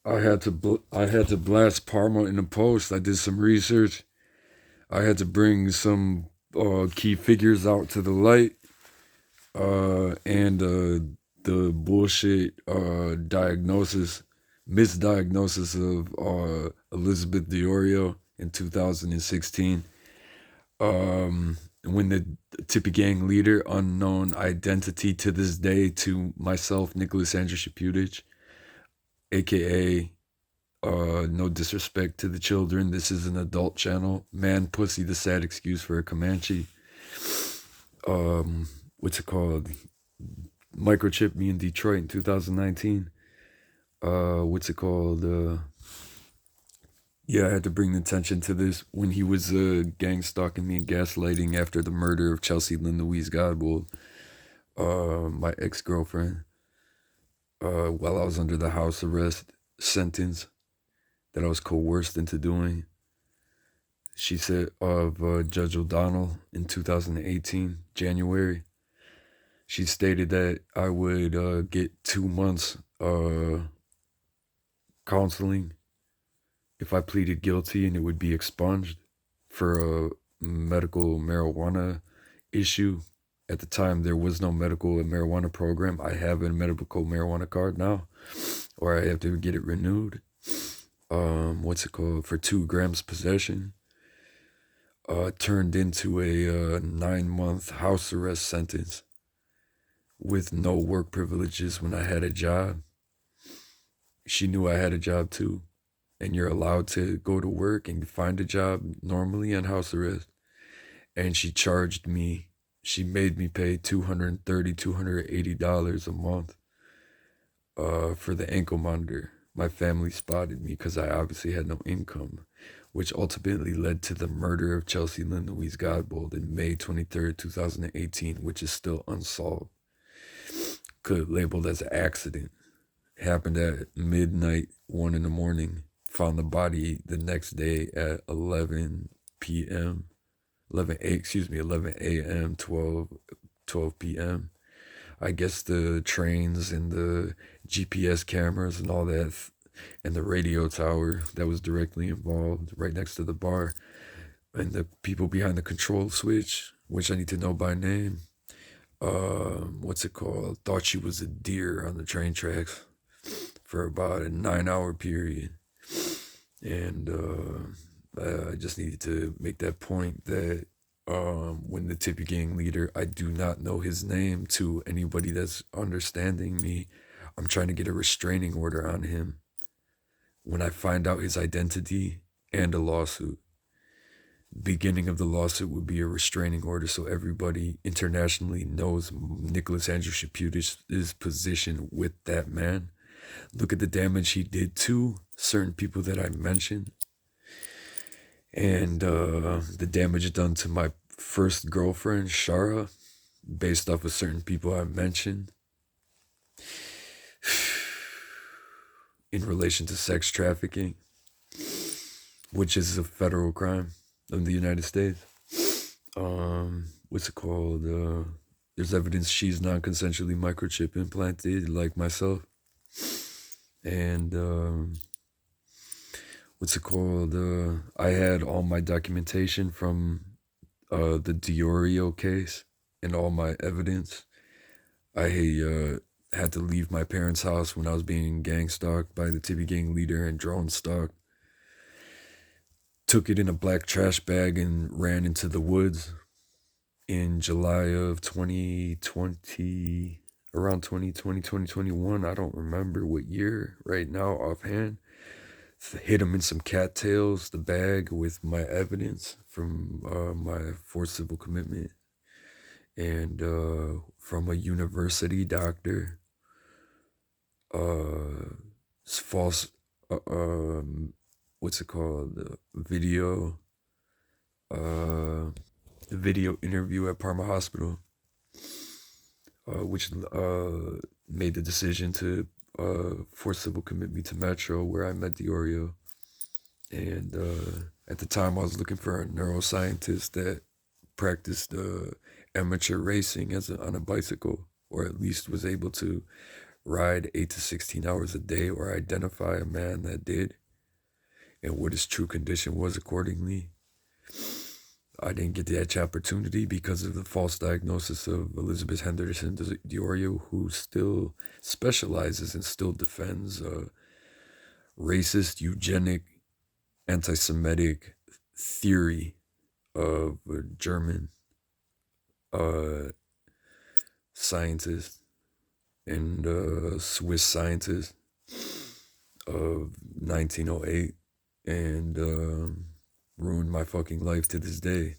I had to blast Parma in the post. I did some research. I had to bring some key figures out to the light, and the bullshit misdiagnosis of Elizabeth DiOrio in 2016. When the Tippy Gang leader, unknown identity to this day to myself, Nicholas Andrew Shaputich, aka no disrespect to the children, this is an adult channel. Man, pussy, the sad excuse for a Comanche. What's it called? Microchip me in Detroit in 2019. What's it called? Yeah, I had to bring attention to this when he was gang stalking me and gaslighting after the murder of Chelsea Lynn Louise Godbold, my ex girlfriend, while I was under the house arrest sentence that I was coerced into doing. She said of Judge O'Donnell in 2018, January. She stated that I would get 2 months counseling if I pleaded guilty, and it would be expunged for a medical marijuana issue. At the time, there was no medical marijuana program. I have a medical marijuana card now, or I have to get it renewed. What's it called? For 2 grams possession. Turned into a 9-month house arrest sentence with no work privileges when I had a job. She knew I had a job too. And you're allowed to go to work and find a job normally on house arrest. And she made me pay $230, $280 a month for the ankle monitor. My family spotted me because I obviously had no income, which ultimately led to the murder of Chelsea Lynn Louise Godbold in May 23rd, 2018, which is still unsolved. Labeled as an accident. Happened at midnight, 1 in the morning. Found the body the next day at 11 p.m. 11 a.m., 12 p.m. I guess the trains and the GPS cameras and all that, and the radio tower that was directly involved right next to the bar, and the people behind the control switch, which I need to know by name. What's it called? Thought she was a deer on the train tracks for about a 9-hour period. And I just needed to make that point that when the Tippy Gang leader, I do not know his name, to anybody that's understanding me, I'm trying to get a restraining order on him. When I find out his identity and a lawsuit, beginning of the lawsuit would be a restraining order so everybody internationally knows Nicholas Andrew Shaputich's position with that man. Look at the damage he did to certain people that I mentioned, and the damage done to my first girlfriend, Shara, based off of certain people I mentioned, in relation to sex trafficking, which is a federal crime in the United States. What's it called? There's evidence she's non-consensually microchip implanted, like myself. And what's it called? I had all my documentation from the DiOrio case and all my evidence. I had to leave my parents' house when I was being gang stalked by the Tippy Gang leader and drone stalked. Took it in a black trash bag and ran into the woods in July of 2020, around 2020, 2021. I don't remember what year right now offhand. Hid him in some cattails, the bag with my evidence from my forced civil commitment, and from a university doctor. False, what's it called? The video interview at Parma Hospital, which made the decision to force civil commit me to Metro, where I met DiOrio. And at the time, I was looking for a neuroscientist that practiced amateur racing on a bicycle, or at least was able to ride 8 to 16 hours a day or identify a man that did and what his true condition was accordingly. I didn't get that opportunity because of the false diagnosis of Elizabeth Henderson Diorio, who still specializes and still defends racist, eugenic, anti-Semitic theory of a German scientist and Swiss scientist of 1908, and ruined my fucking life to this day,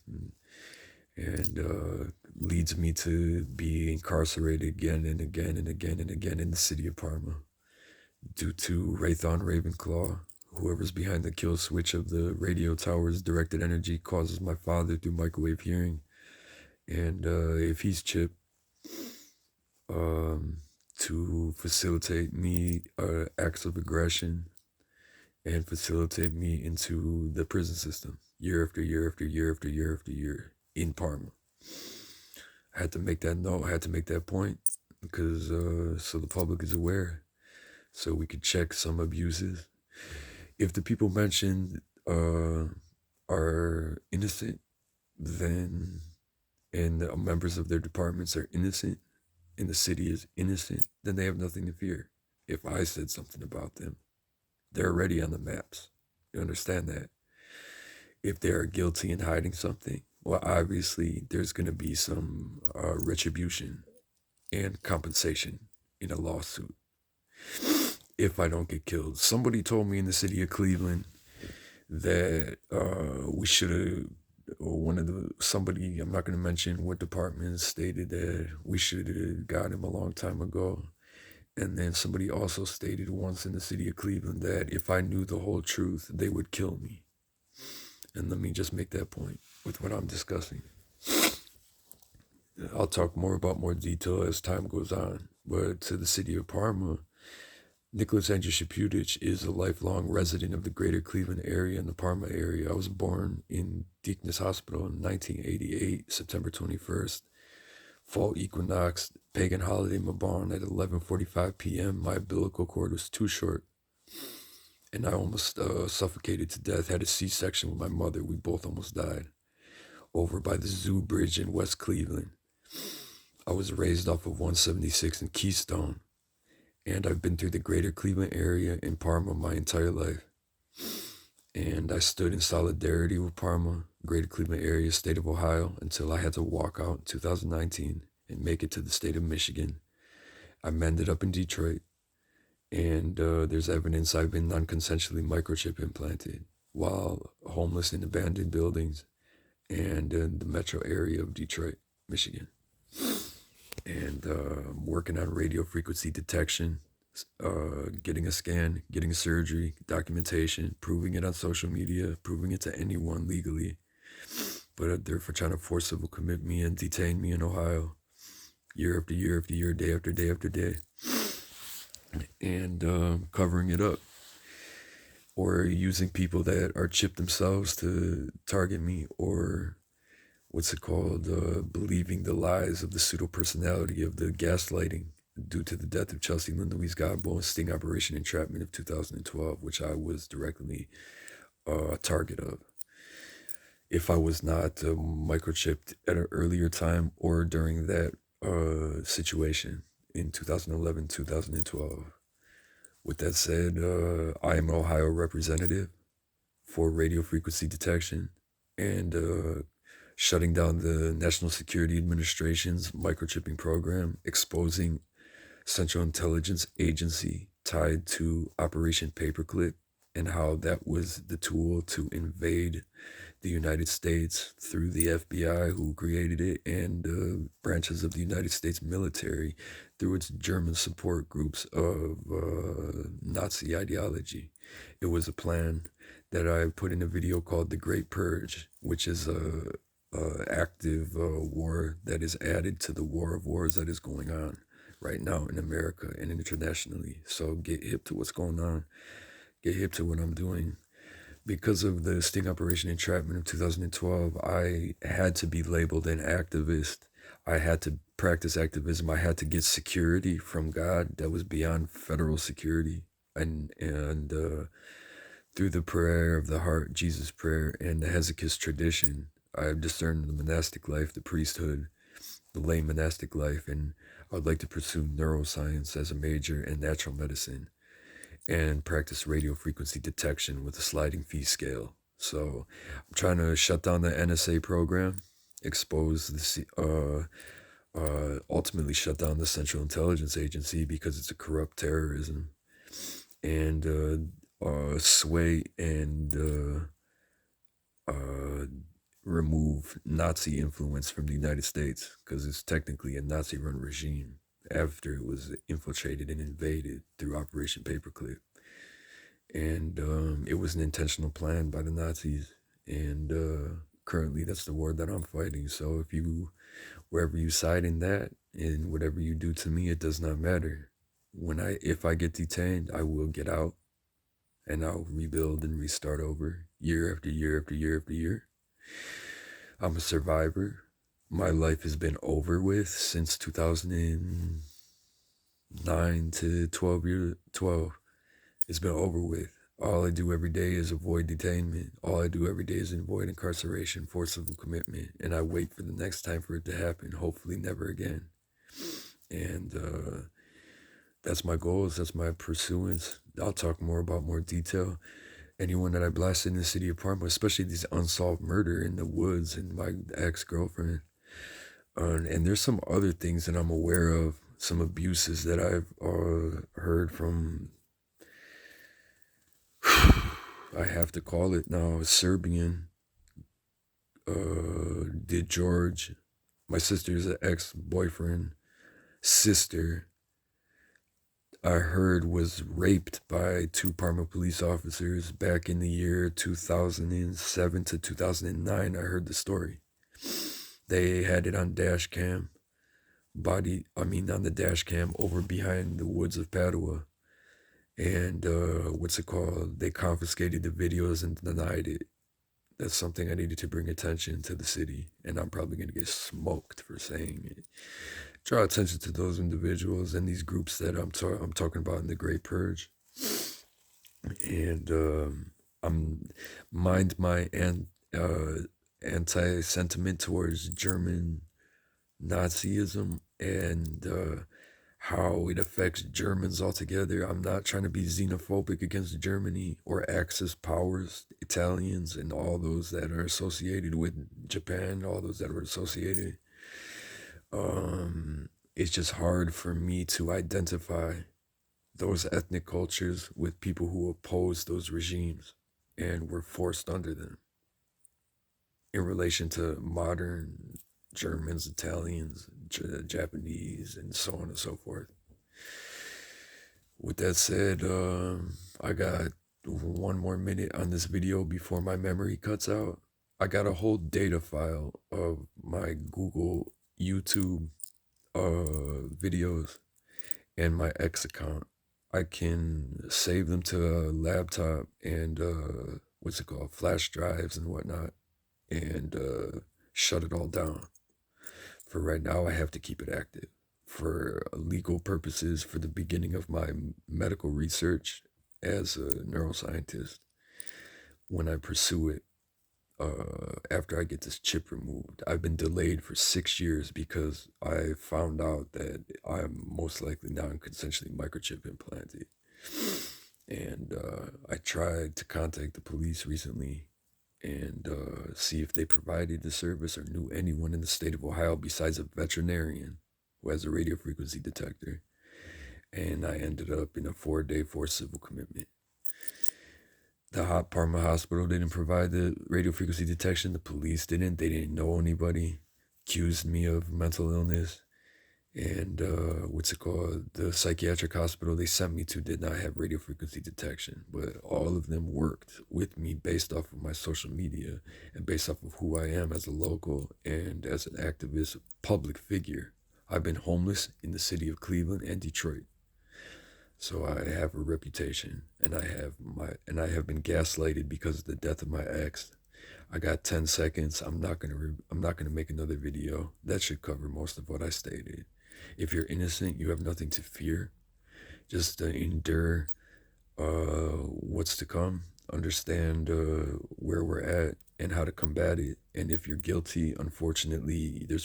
and leads me to be incarcerated again and again and again and again in the city of Parma due to Raytheon Ravenclaw. Whoever's behind the kill switch of the radio tower's directed energy causes my father through microwave hearing, and if he's chipped, to facilitate me acts of aggression and facilitate me into the prison system year after year after year after year after year in Parma. I had to make that note, I had to make that point because so the public is aware, so we could check some abuses. If the people mentioned are innocent, then, and the members of their departments are innocent, and the city is innocent, then they have nothing to fear. If I said something about them, they're already on the maps. You understand that? If they are guilty in hiding something, well, obviously there's going to be some retribution and compensation in a lawsuit if I don't get killed. Somebody told me in the city of Cleveland that we should have, or somebody, I'm not going to mention what department, stated that we should have got him a long time ago. And then somebody also stated once in the city of Cleveland that if I knew the whole truth, they would kill me. And let me just make that point with what I'm discussing. I'll talk more about more detail as time goes on. But to the city of Parma, Nicholas Andrew Shaputic is a lifelong resident of the greater Cleveland area and the Parma area. I was born in Deaconess Hospital in 1988, September 21st. Fall equinox, pagan holiday Mabon at 11:45 p.m. My umbilical cord was too short, and I almost suffocated to death. Had a C-section with my mother. We both almost died over by the Zoo Bridge in West Cleveland. I was raised off of 176 in Keystone, and I've been through the greater Cleveland area in Parma my entire life. And I stood in solidarity with Parma, greater Cleveland area, state of Ohio, until I had to walk out in 2019 and make it to the state of Michigan. I ended up in Detroit, and there's evidence I've been non-consensually microchip implanted while homeless in abandoned buildings and in the metro area of Detroit, Michigan. And working on radio frequency detection, getting a scan, getting surgery, documentation, proving it on social media, proving it to anyone legally. But they're trying to force civil commit me and detain me in Ohio year after year after year, day after day after day, and covering it up, or using people that are chipped themselves to target me, or believing the lies of the pseudo-personality of the gaslighting due to the death of Chelsea Lynn Louise Godbolt and sting operation entrapment of 2012, which I was directly a target of. If I was not microchipped at an earlier time or during that situation in 2011, 2012. With that said, I am an Ohio representative for radio frequency detection and shutting down the National Security Administration's microchipping program, exposing Central Intelligence Agency tied to Operation Paperclip and how that was the tool to invade the United States through the FBI, who created it, and branches of the United States military through its German support groups of Nazi ideology. It was a plan that I put in a video called The Great Purge, which is a active war that is added to the war of wars that is going on right now in America and internationally. So get hip to what's going on. Get hip to what I'm doing. Because of the sting operation entrapment of 2012, I had to be labeled an activist. I had to practice activism, I had to get security from God that was beyond federal security. And through the prayer of the heart, Jesus' prayer, and the Hesychast tradition, I have discerned the monastic life, the priesthood, the lay monastic life, and I would like to pursue neuroscience as a major and natural medicine and practice radio frequency detection with a sliding fee scale. So I'm trying to shut down the NSA program, expose ultimately shut down the Central Intelligence Agency because it's a corrupt terrorism, and sway and remove Nazi influence from the United States, because it's technically a Nazi-run regime after it was infiltrated and invaded through Operation Paperclip. And it was an intentional plan by the Nazis, and currently that's the war that I'm fighting. So wherever you side in that, and whatever you do to me, it does not matter. If I get detained, I will get out, and I'll rebuild and restart over year after year after year after year. I'm a survivor. My life has been over with since 2009 to 12. It's been over with. All I do every day is avoid detainment. All I do every day is avoid incarceration, forcible commitment, and I wait for the next time for it to happen, hopefully never again. And that's my goals, that's my pursuance. I'll talk more about more detail. Anyone that I blasted in the city of Parma, especially these unsolved murder in the woods and my ex-girlfriend. And there's some other things that I'm aware of, some abuses that I've heard from, I have to call it now, a Serbian, did George, my sister's ex-boyfriend, sister, I heard was raped by 2 Parma police officers back in the year 2007 to 2009. I heard the story. They had it on dash cam, on the dash cam over behind the woods of Padua. And they confiscated the videos and denied it. That's something I needed to bring attention to the city, and I'm probably going to get smoked for saying it. Draw attention to those individuals and these groups that I'm talking about in the Great Purge. And I'm mind my anti-sentiment towards German Nazism and how it affects Germans altogether. I'm not trying to be xenophobic against Germany or Axis powers, Italians, and all those that are associated with Japan, all those that are associated. It's just hard for me to identify those ethnic cultures with people who oppose those regimes and were forced under them in relation to modern Germans, Italians, Japanese, and so on and so forth. With that said, I got 1 more minute on this video before my memory cuts out. I got a whole data file of my Google, YouTube videos and my X account. I can save them to a laptop and flash drives and whatnot, and shut it all down. For right now, I have to keep it active for legal purposes, for the beginning of my medical research as a neuroscientist. When I pursue it, after I get this chip removed. I've been delayed for 6 years because I found out that I'm most likely non-consensually microchip implanted. And I tried to contact the police recently and see if they provided the service or knew anyone in the state of Ohio besides a veterinarian who has a radio frequency detector. And I ended up in a 4-day forced civil commitment. The Parma hospital didn't provide the radio frequency detection. The police didn't. They didn't know anybody. Accused me of mental illness. And the psychiatric hospital they sent me to did not have radio frequency detection. But all of them worked with me based off of my social media and based off of who I am as a local and as an activist, public figure. I've been homeless in the city of Cleveland and Detroit. So I have a reputation, and I have been gaslighted because of the death of my ex. I got 10 seconds. I'm not gonna make another video. That should cover most of what I stated. If you're innocent, you have nothing to fear. Just endure what's to come. Understand where we're at and how to combat it. And if you're guilty, unfortunately, there's